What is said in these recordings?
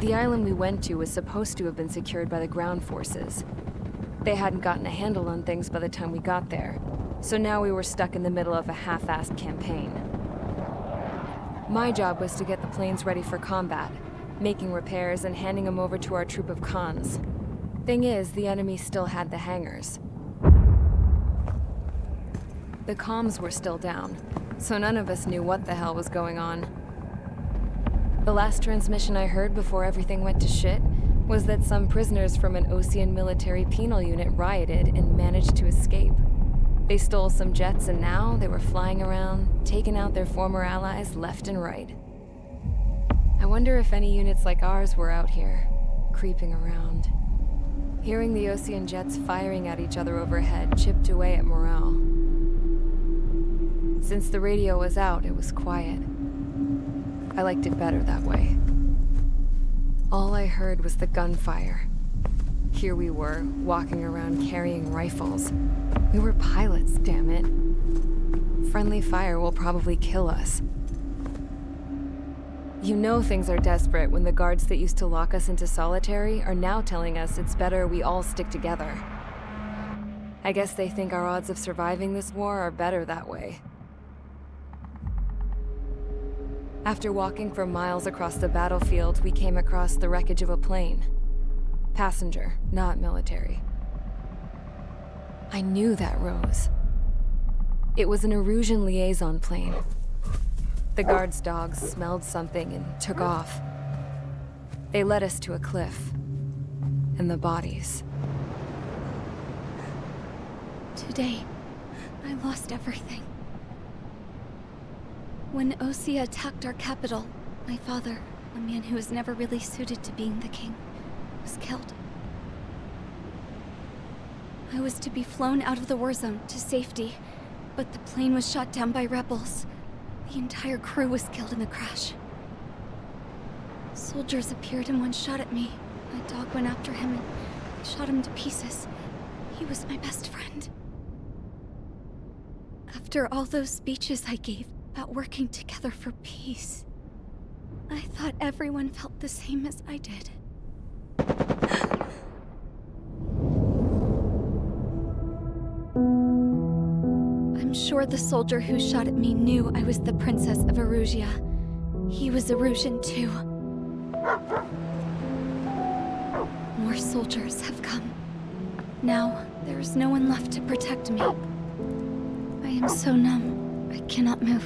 The island we went to was supposed to have been secured by the ground forces. They hadn't gotten a handle on things by the time we got there, so now we were stuck in the middle of a half-assed campaign. My job was to get the planes ready for combat, making repairs and handing them over to our troop of cons. Thing is, the enemy still had the hangars. The comms were still down, so none of us knew what the hell was going on. The last transmission I heard before everything went to shit was that some prisoners from an Osean military penal unit rioted and managed to escape. They stole some jets and now they were flying around, taking out their former allies left and right. I wonder if any units like ours were out here, creeping around. Hearing the Osean jets firing at each other overhead chipped away at morale. Since the radio was out, it was quiet. I liked it better that way. All I heard was the gunfire. Here we were, walking around carrying rifles. We were pilots, damn it. Friendly fire will probably kill us. You know things are desperate when the guards that used to lock us into solitary are now telling us it's better we all stick together. I guess they think our odds of surviving this war are better that way. After walking for miles across the battlefield, we came across the wreckage of a plane. Passenger, not military. I knew that rose. It was an Erusian liaison plane. The guard's dogs smelled something and took off. They led us to a cliff. And the bodies. Today, I lost everything. When Osea attacked our capital, my father, a man who was never really suited to being the king, was killed. I was to be flown out of the war zone to safety, but the plane was shot down by rebels. The entire crew was killed in the crash. Soldiers appeared and one shot at me. My dog went after him and shot him to pieces. He was my best friend. After all those speeches I gave about working together for peace, I thought everyone felt the same as I did. I'm sure the soldier who shot at me knew I was the Princess of Erusia. He was Erusian too. More soldiers have come. Now, there is no one left to protect me. I am so numb, I cannot move.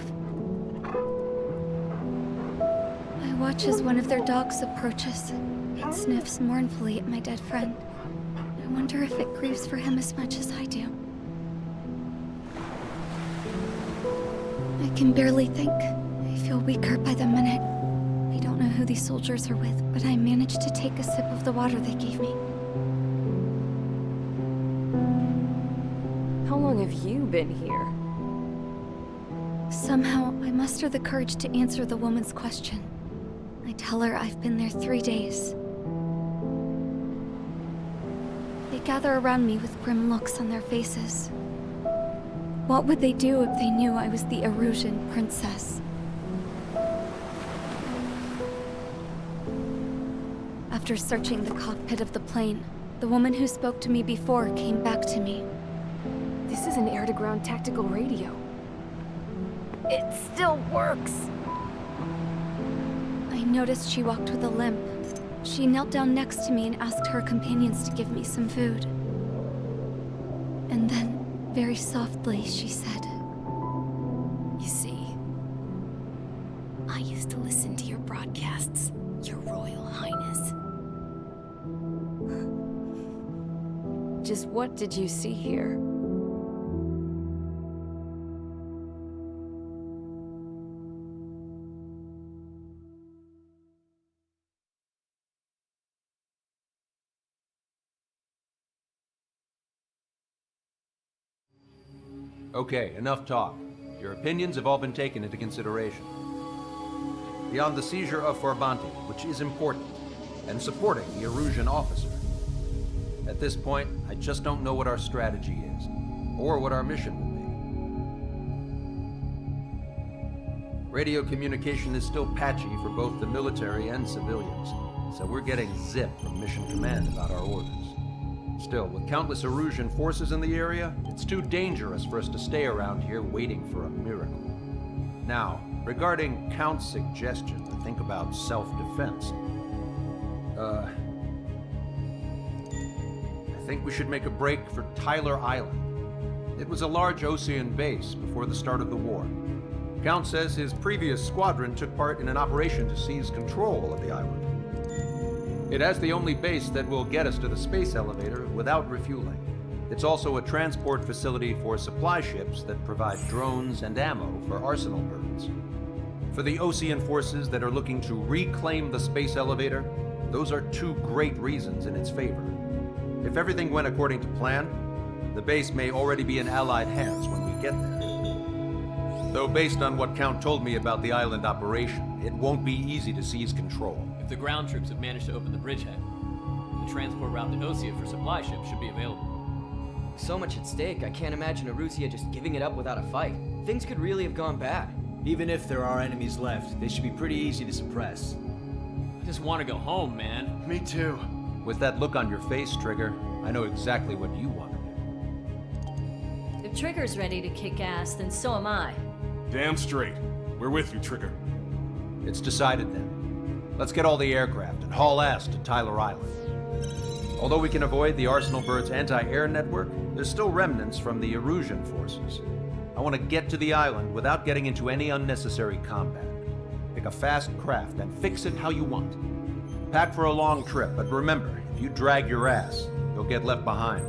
I watch as one of their dogs approaches. It sniffs mournfully at my dead friend. I wonder if it grieves for him as much as I do. I can barely think. I feel weaker by the minute. I don't know who these soldiers are with, but I managed to take a sip of the water they gave me. How long have you been here? Somehow, I muster the courage to answer the woman's question. I tell her I've been there 3 days. They gather around me with grim looks on their faces. What would they do if they knew I was the Erusian princess? After searching the cockpit of the plane, the woman who spoke to me before came back to me. This is an air-to-ground tactical radio. It still works! I noticed she walked with a limp. She knelt down next to me and asked her companions to give me some food. And then, very softly, she said, You see, I used to listen to your broadcasts, Your Royal Highness. Just what did you see here? Okay, enough talk. Your opinions have all been taken into consideration. Beyond the seizure of Forbanti, which is important, and supporting the Erusian officer, at this point, I just don't know what our strategy is, or what our mission will be. Radio communication is still patchy for both the military and civilians. so we're getting zip from Mission Command about our orders. Still, with countless Erusian forces in the area, it's too dangerous for us to stay around here waiting for a miracle. Now, regarding Count's suggestion to think about self-defense, I think we should make a break for Tyler Island. It was a large Osean base before the start of the war. Count says his previous squadron took part in an operation to seize control of the island. It has the only base that will get us to the space elevator without refueling. It's also a transport facility for supply ships that provide drones and ammo for arsenal birds. For the Osean forces that are looking to reclaim the space elevator, those are two great reasons in its favor. If everything went according to plan, the base may already be in Allied hands when we get there. Though based on what Count told me about the island operation, it won't be easy to seize control. If the ground troops have managed to open the bridgehead, the transport route to Osea for supply ships should be available. So much at stake, I can't imagine Erusia just giving it up without a fight. Things could really have gone bad. Even if there are enemies left, they should be pretty easy to suppress. I just want to go home, man. Me too. With that look on your face, Trigger, I know exactly what you want to do. If Trigger's ready to kick ass, then so am I. Damn straight. We're with you, Trigger. It's decided then. Let's get all the aircraft and haul ass to Tyler Island. Although we can avoid the Arsenal Bird's anti-air network, there's still remnants from the Erusian forces. I want to get to the island without getting into any unnecessary combat. Pick a fast craft and fix it how you want. Pack for a long trip, but remember, if you drag your ass, you'll get left behind.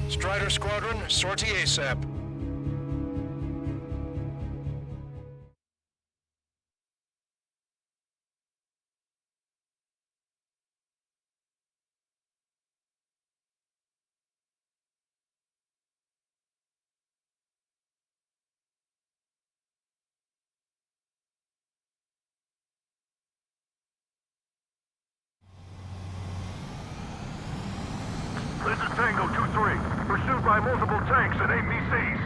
Strider Squadron, sortie ASAP. This is Tango 2-3, pursued by multiple tanks and APCs.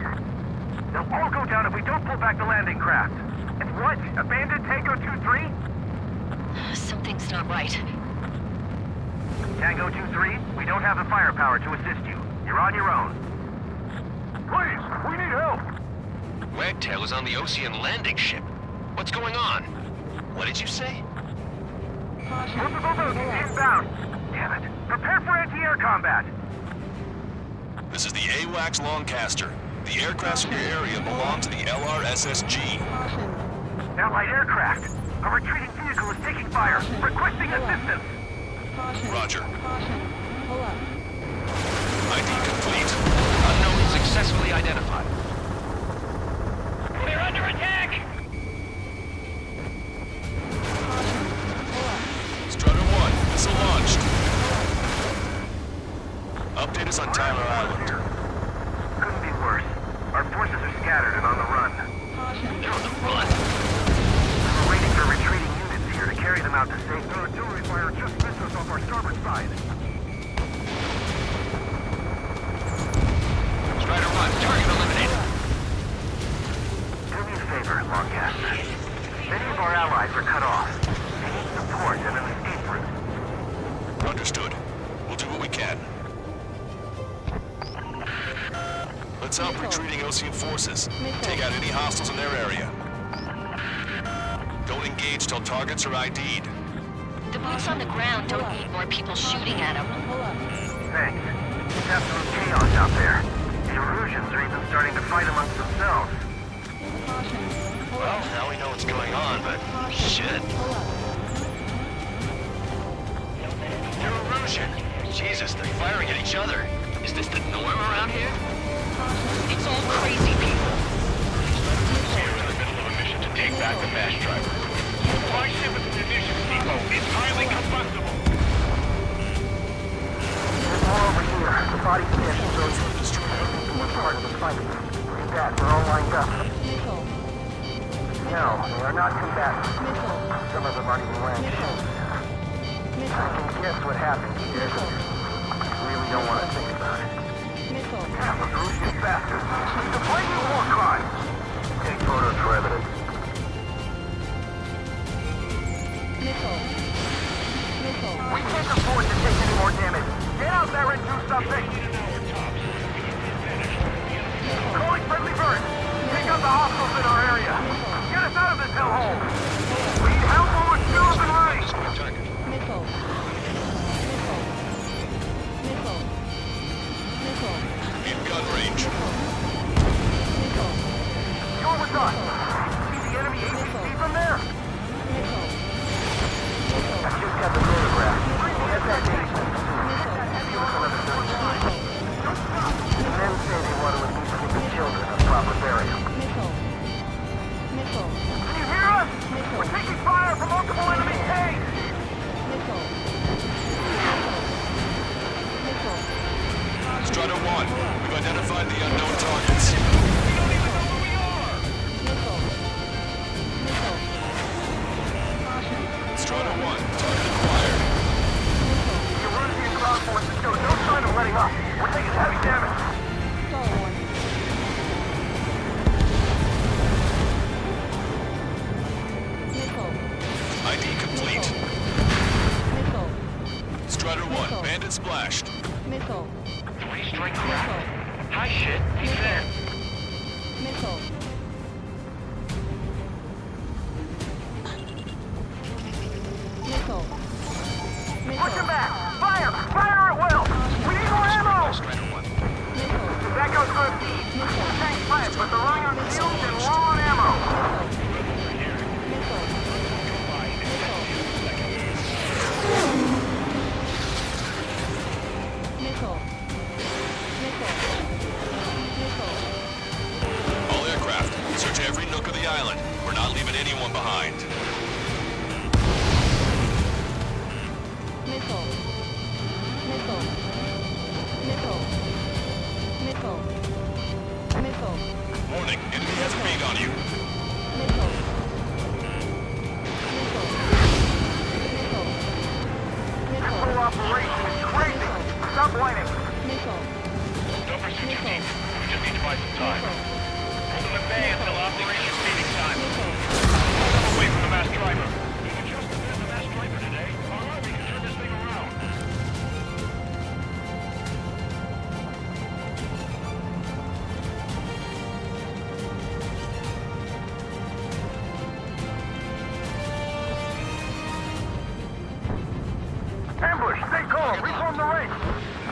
They'll all go down if we don't pull back the landing craft. And what? Abandoned Tango 2-3? Something's not right. Tango 2-3, we don't have the firepower to assist you. You're on your own. Please, we need help! Wagtail is on the Osean landing ship. What's going on? What did you say? Multiple boats inbound. Damn it. Prepare for anti-air combat. This is the AWACS Longcaster. The aircraft in your area belong to the LRSSG. Allied aircraft. A retreating vehicle is taking fire. Requesting assistance. Roger. ID complete. Unknown successfully identified. We're under attack! Strutter 1, missile launched. Update us on Tyler Island. Couldn't be worse. Our forces are scattered and on the run. They're on the run. We're waiting for retreating units here to carry them out to safety. Their artillery fire just missed us off our starboard side. Strider 1, target eliminated. Do me a favor, Longcaster. Many of our allies are cut off. They need support and an escape route. Understood. We'll do what we can. Let's help retreating Osean forces. Take out any hostiles in their area. Don't engage till targets are ID'd. The boots on the ground don't need more people shooting at them. Thanks. It's absolute chaos out there. The Erusians are even starting to fight amongst themselves. Well, now we know what's going on, but shit. They're Erusian. Jesus, they're firing at each other. Is this the norm around here? It's all crazy people. We're in the middle of a mission to take back the mass driver. Supply ship at the munitions depot is highly combustible. There's more over here. The body station shows you were part of the fight. Read that. They're all lined up. No, they are not combatants. Some of them aren't even wearing shields. I can guess what happened here. I really don't want to think about it. Half of those shit bastards. It's a blatant war crime. Take photos for evidence. We can't afford to take any more damage. Get out there and do something. Calling friendly birds. Take out the hostiles in our area. Get us out of this hellhole. We need help when we're still up and running. In gun range. You're with us. See the enemy APC from there? I just got the photograph. Get that data. The men say they want to at least give the children a proper burial. Can you hear us? We're taking fire from multiple enemy tanks! Strider 1, we've identified the unknown targets. We don't even know where we are! Strider 1, target acquired. The Erusian ground forces show no sign of letting up. We're taking heavy damage. ID complete. Strider 1, bandit splashed. Three-strike craft. High shit. He's there. Push him back! Fire! Fire at will! We need more ammo! Strider 1. That goes good. Tank flash, but they're running on fumes and low on ammo. All aircraft, search every nook of the island. We're not leaving anyone behind. Warning, enemy has a read on you. This whole operation is crazy. Stop whining. Don't pursue too deep. We just need to buy some time. Ultimate Bay until operation feeding time. Step away from the mass driver. We can just defend the mass driver today. All right, we can turn this thing around. Ambush, stay calm. Reform the ranks.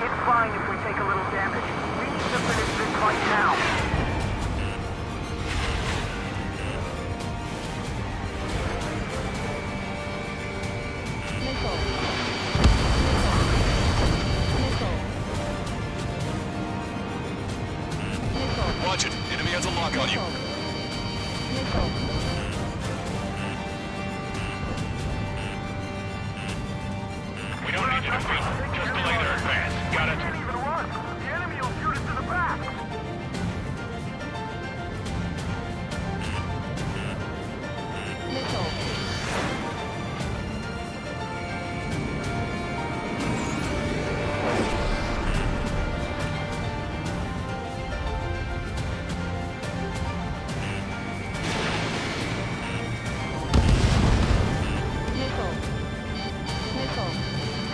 It's fine if we take a little damage. We need to finish this fight now. Watch it, enemy has a lock on you. We don't need you to beat. Just delay their advance. Got it? Can't even run. The enemy will shoot us in the back.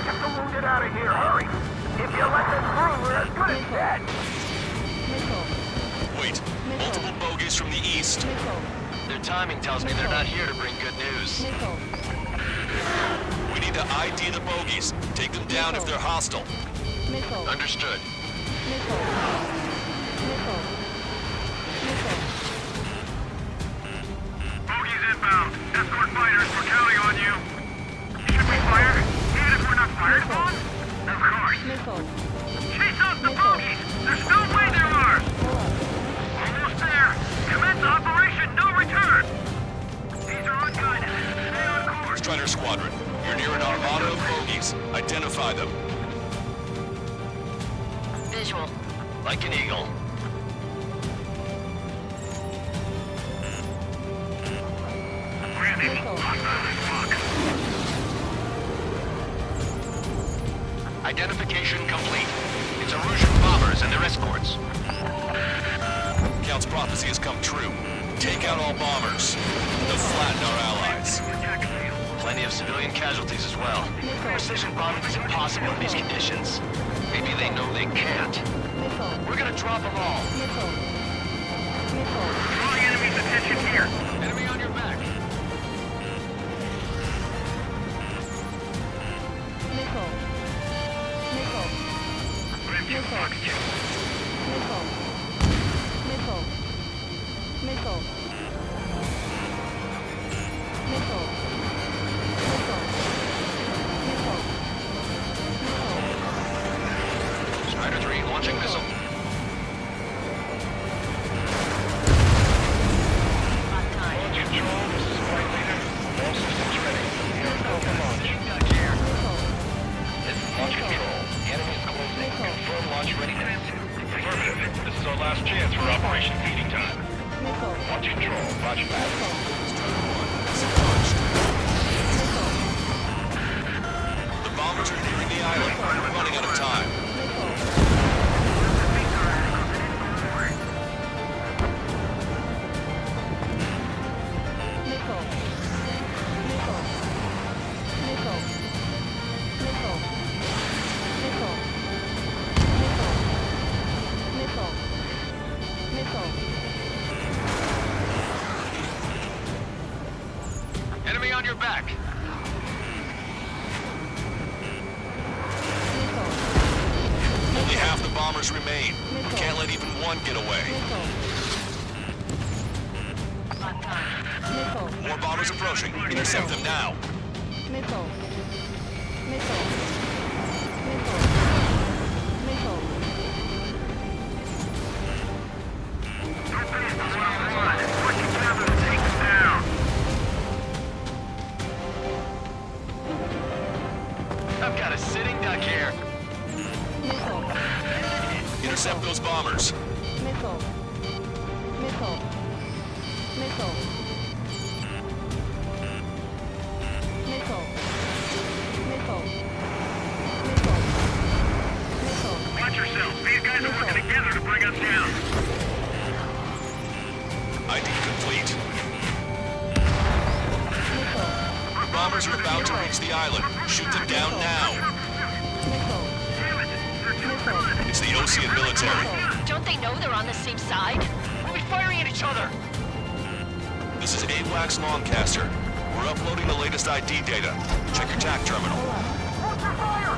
Get the wounded out of here. Hurry. If you let them through, we're as good as dead. Wait, multiple bogies from the east. Their timing tells me they're not here to bring good news. We need to ID the bogies. Take them down if they're hostile. Understood. Bogies inbound. Escort fighters, we're counting on you. Should we fire? Even if we're not fired upon? Of course. Chase out the bogies! There's no way there are! Identify them. Visual. Like an eagle. Identification complete. It's Erusian bombers and their escorts. Count's prophecy has come true. Take out all bombers. They'll flatten our allies. Plenty of civilian casualties as well. Precision bombing is impossible in these conditions. Maybe they know they can't. We're gonna drop them all. Draw the enemy's attention here. Enemy on your back. Spider 3 launching missile. Launch control, this is Flight Leader. All systems ready. Aircraft to launch. Launch control. The enemy's closing. Confirm launch readiness. Affirmative. This is our last chance for Operation Feeding Time. Launch control. Roger that. The bombers are nearing the island. We're running out of time. Enemy on your back. Only half the bombers remain. We can't let even one get away. More bombers approaching. Intercept them now. I've got a sitting duck here. Intercept those bombers. Watch yourselves. These guys are working together to bring us down. ID complete. Bombers are about to reach the island. Shoot them down now. It's the Osean military. Don't they know they're on the same side? We'll be firing at each other. This is AWACS Longcaster. We're uploading the latest ID data. Check your TAC terminal. Hold your fire!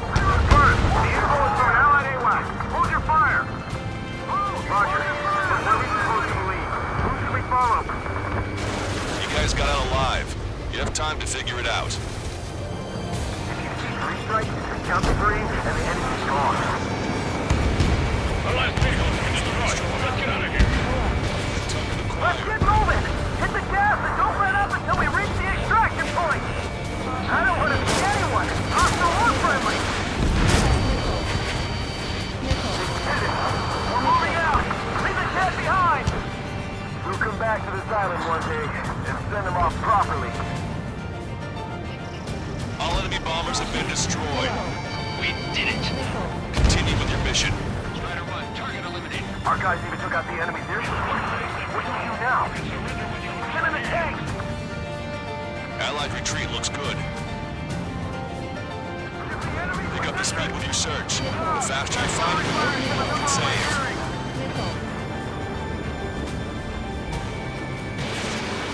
First, the info is from an allied AWAC. Hold your fire! Roger. What are we supposed to believe? Who should we follow? You guys got out alive. You have time to figure it out. Three strikes, count to three, and the enemy's gone. The last vehicle has been destroyed. Let's get out of here. Let's get moving! Hit the gas and don't let up until we reach the extraction point! I don't want to see anyone, hostile or friendly! We're moving out! Leave the jet behind! We'll come back to this island one day and send them off properly. All enemy bombers have been destroyed. We did it. Continue with your mission. Spider 1, target eliminated. Our guys even took out the enemy's airship. What do we do now? Get in the tank! Allied retreat looks good. Pick up the speed with your search. The faster you find it, the more people you can save.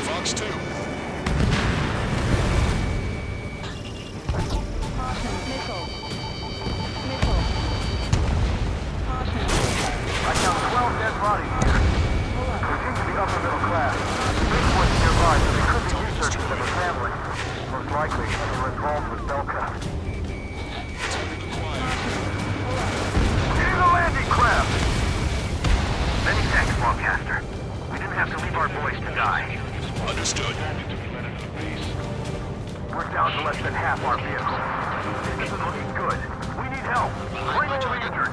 Fox 2. I count 12 dead bodies here. They seem to be upper middle class. Spaceport's nearby, so they could be researching them or gambling. Most likely, they were involved with Belka. Getting the landing craft! Many thanks, Longcaster. We didn't have to leave our boys to die. Understood. We're down to less than half our vehicle. This isn't looking good. need help. Bring all the injured.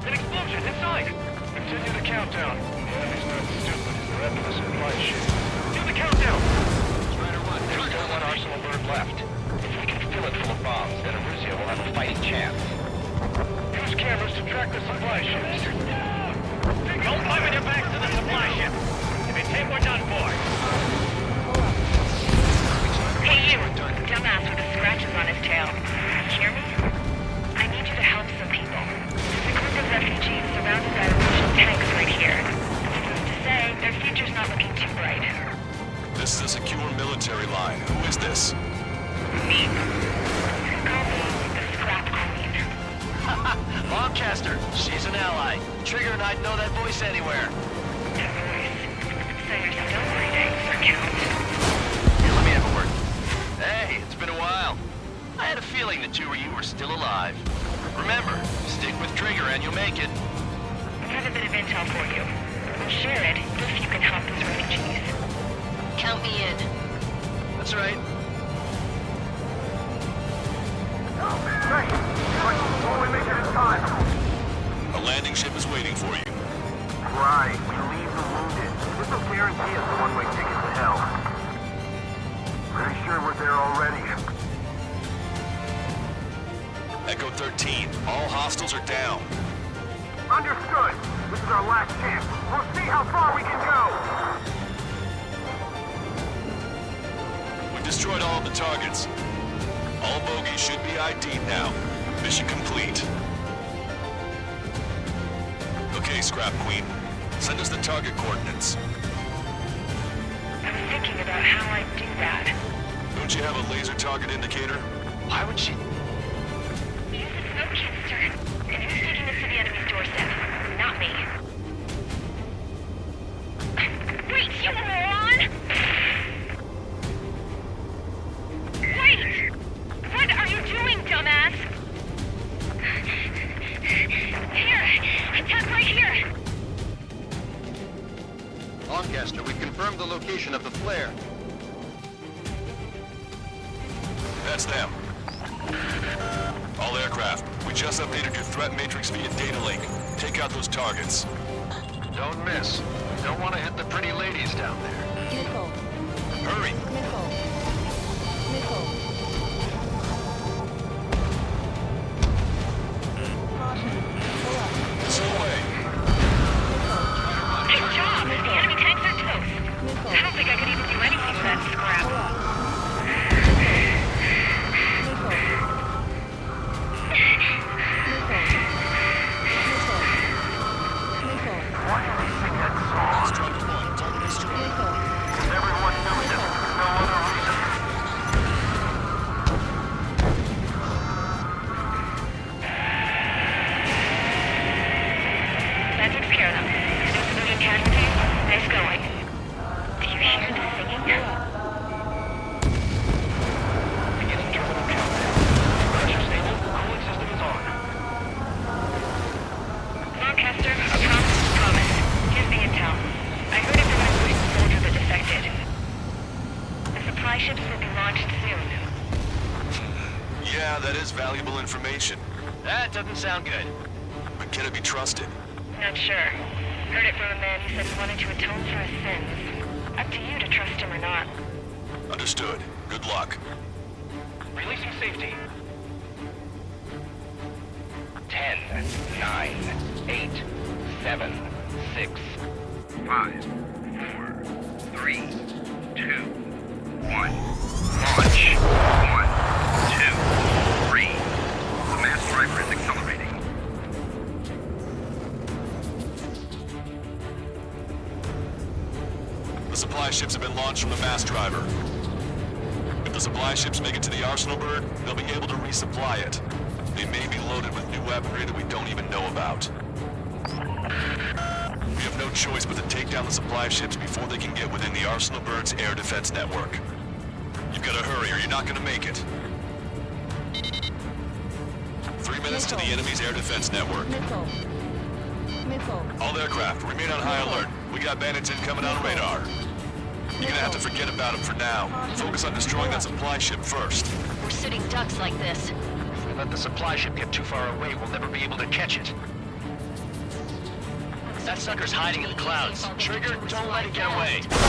An explosion inside! Continue the countdown. The enemy's not stupid. They're after the supply ship. Do the countdown! Strider 1, there's still one arsenal bird left. If we can fill it full of bombs, then Arusea will have a fighting chance. Use cameras to track the supply ships. Don't fly with your backs to the supply ship. If it's hit, we're done for. Hey you, dumbass with the scratches on his tail. Hear me? I need you to help some people. There's a group of refugees surrounded by Russian tanks right here. Needless to say, their future's not looking too bright. This is a secure military line. Who is this? Me. Call me the Scrap Queen. Lancaster, she's an ally. Trigger and I'd know that voice anywhere. The voice. So you're still breathing, Sir Count. Hey, let me have a word. Hey, it's been a while. I had a feeling the two of you were still alive. Remember, stick with Trigger and you'll make it. I have a bit of intel for you. We'll share it if you can help those refugees. Count me in. That's right. Hey, we'll only make it in time. A landing ship is waiting for you. Right, we leave the wounded. This will guarantee us a one-way ticket to hell. Pretty sure we're there already. Echo 13, all hostiles are down. Understood. This is our last chance. We'll see how far we can go. We've destroyed all of the targets. All bogies should be ID'd now. Mission complete. Okay, Scrap Queen. Send us the target coordinates. I was thinking about how I'd do that. Don't you have a laser target indicator? Why would she... Use the smoke canister. And who's taking this to the enemy's doorstep? Not me. Wait, you moron! Wait! What are you doing, dumbass? Here! Attack right here! Lancaster, we confirmed the location of the flare. That's them. All aircraft, we just updated your threat matrix via data link. Take out those targets. Don't miss. Don't want to hit the pretty ladies down there. Hurry! This is the way. Good job! The enemy tanks are toast. I don't think I could even do anything with that scrap. Strider 1, target destroyed. Everyone knows it. No other reason. That takes care of them. No civilian casualties? Nice going. Do you hear the singing? Beginning terminal countdown. Pressure stable. Cooling system is on. Lancaster, a promise. Here's the intel. I heard a British soldier that defected. The supply ships will be launched soon. Yeah, that is valuable information. That doesn't sound good. But can it be trusted? Not sure. Heard it from a man who said he wanted to atone for his sins. Up to you to trust him or not. Understood. Good luck. Releasing safety. 10, 9, 8, 7, 6, 5, 4, 3, 2, 1. Launch. 1, 2, 3. The mass driver is accelerating. The supply ships have been launched from the mass driver. If the supply ships make it to the Arsenal Bird, they'll be able to resupply it. They may be loaded with new weaponry that we don't even know about. We have no choice but to take down the supply ships before they can get within the Arsenal Bird's air defense network. You've got to hurry or you're not going to make it. 3 minutes to the enemy's air defense network. All aircraft, remain on high alert. We got bandits incoming on radar. You're gonna have to forget about them for now. Focus on destroying that supply ship first. We're sitting ducks like this. let the supply ship get too far away, we'll never be able to catch it. That sucker's hiding in the clouds. Trigger, don't let it get away. They're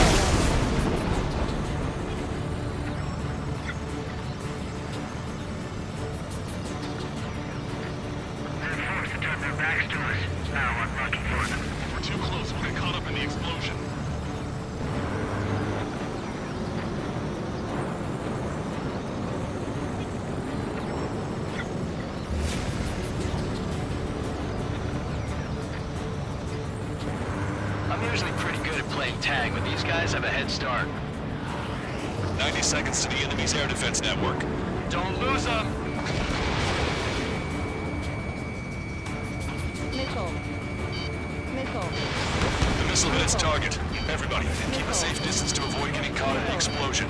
forced to turn their backs to us. Now I'm looking for them. We're too close. We'll get caught up in the explosion. I'm usually pretty good at playing tag, but these guys have a head start. 90 seconds to the enemy's air defense network. Don't lose them! The missile hit its target. Everybody, keep a safe distance to avoid getting caught in the explosion.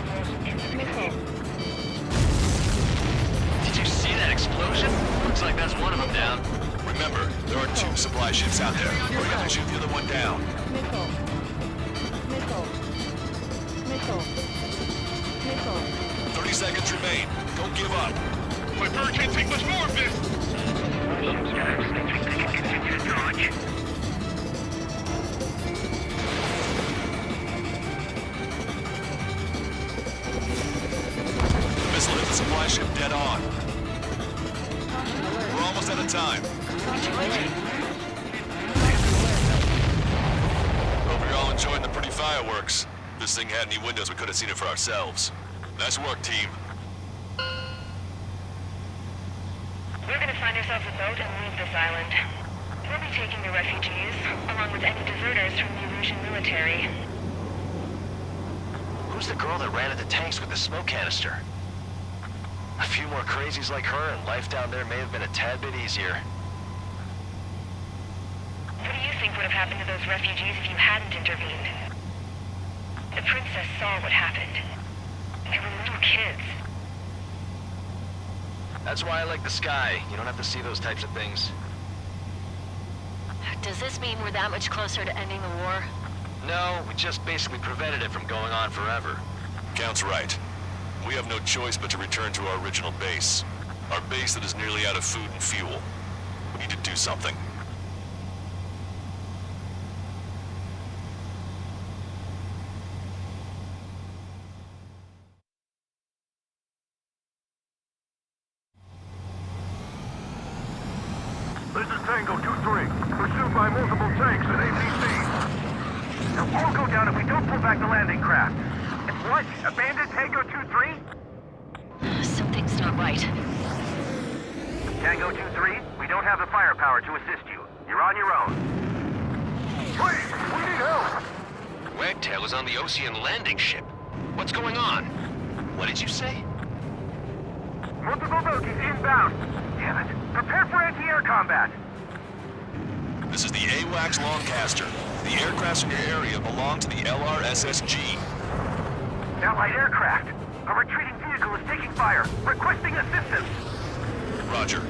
Did you see that explosion? Looks like that's one of them down. Remember, there are 2 supply ships out there. We're gonna shoot the other one down. 30 seconds remain. Don't give up. My bird can't take much more of this! Continue to dodge. The missile hit the supply ship dead on. We're almost out of time. Hope you're all enjoying the pretty fireworks. If this thing had any windows, we could have seen it for ourselves. Nice work, team. We're gonna find ourselves a boat and leave this island. We'll be taking the refugees, along with any deserters from the Erusian military. Who's the girl that ran at the tanks with the smoke canister? A few more crazies like her, and life down there may have been a tad bit easier. What do you think would have happened to those refugees if you hadn't intervened? The princess saw what happened. They were little kids. That's why I like the sky. You don't have to see those types of things. Does this mean we're that much closer to ending the war? No, we just basically prevented it from going on forever. Count's right. We have no choice but to return to our original base. Our base that is nearly out of food and fuel. We need to do something. This is Tango 2-3, pursued by multiple tanks and APCs. They'll all go down if we don't pull back the landing craft. And what? Abandoned Tango 2-3? Something's not right. Tango 2-3, we don't have the firepower to assist you. You're on your own. Please, we need help! Wagtail is on the Ocean landing ship. What's going on? What did you say? Multiple boats inbound. Damn it. Prepare for anti-air combat. This is the AWACS Longcaster. The aircrafts in your area belong to the LRSSG. Allied aircraft. A retreating vehicle is taking fire. Requesting assistance. Roger.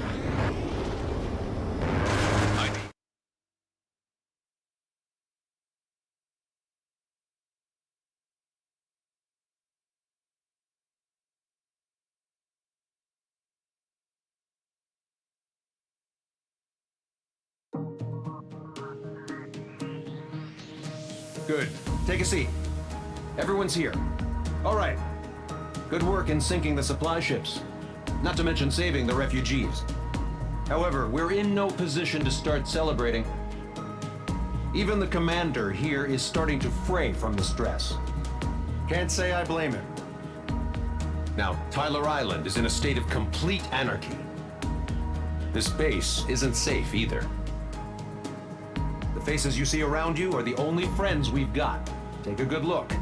Good. Take a seat. Everyone's here. All right. Good work in sinking the supply ships. Not to mention saving the refugees. However, we're in no position to start celebrating. Even the commander here is starting to fray from the stress. Can't say I blame him. Now, Tyler Island is in a state of complete anarchy. This base isn't safe either. The faces you see around you are the only friends we've got. Take a good look.